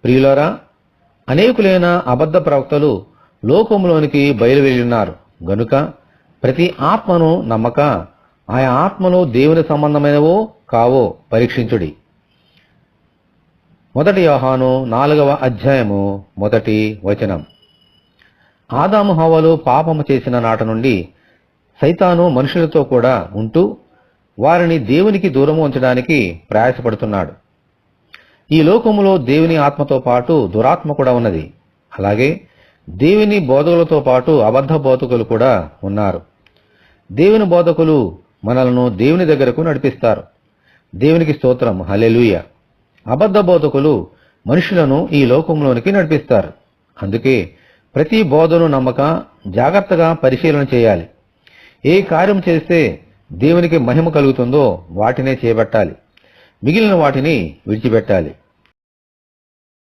ప్రియులారా, అనేకులైన అబద్ధ ప్రవక్తలు లోకములోనికి బయలువెళ్ళున్నారు గనుక ప్రతి ఆత్మను నమ్మక ఆయా ఆత్మలు దేవుని సంబంధమైనవో కావో పరీక్షించుడి. 1 యోహాను 4వ అధ్యాయము 1వ వచనం. ఆదాము హవ్వలు పాపము చేసిన నాట నుండి సైతాను మనుషులతో కూడా ఉంటూ వారిని దేవునికి దూరము ఉంచడానికి ప్రయాసపడుతున్నాడు. ఈ లోకములో దేవుని ఆత్మతో పాటు దురాత్మ కూడా ఉన్నది. అలాగే దేవుని బోధకులతో పాటు అబద్ధ బోధకులు కూడా ఉన్నారు. దేవుని బోధకులు మనలను దేవుని దగ్గరకు నడిపిస్తారు. దేవునికి స్తోత్రం, హల్లెలూయా. అబద్ధ బోధకులు మనుషులను ఈ లోకంలోనికి నడిపిస్తారు. అందుకే ప్రతి బోధను నమ్మక జాగ్రత్తగా పరిశీలన చేయాలి. ఏ కార్యం చేస్తే దేవునికి మహిమ కలుగుతుందో వాటినే చేపట్టాలి, మిగిలిన వాటిని విడిచిపెట్టాలి.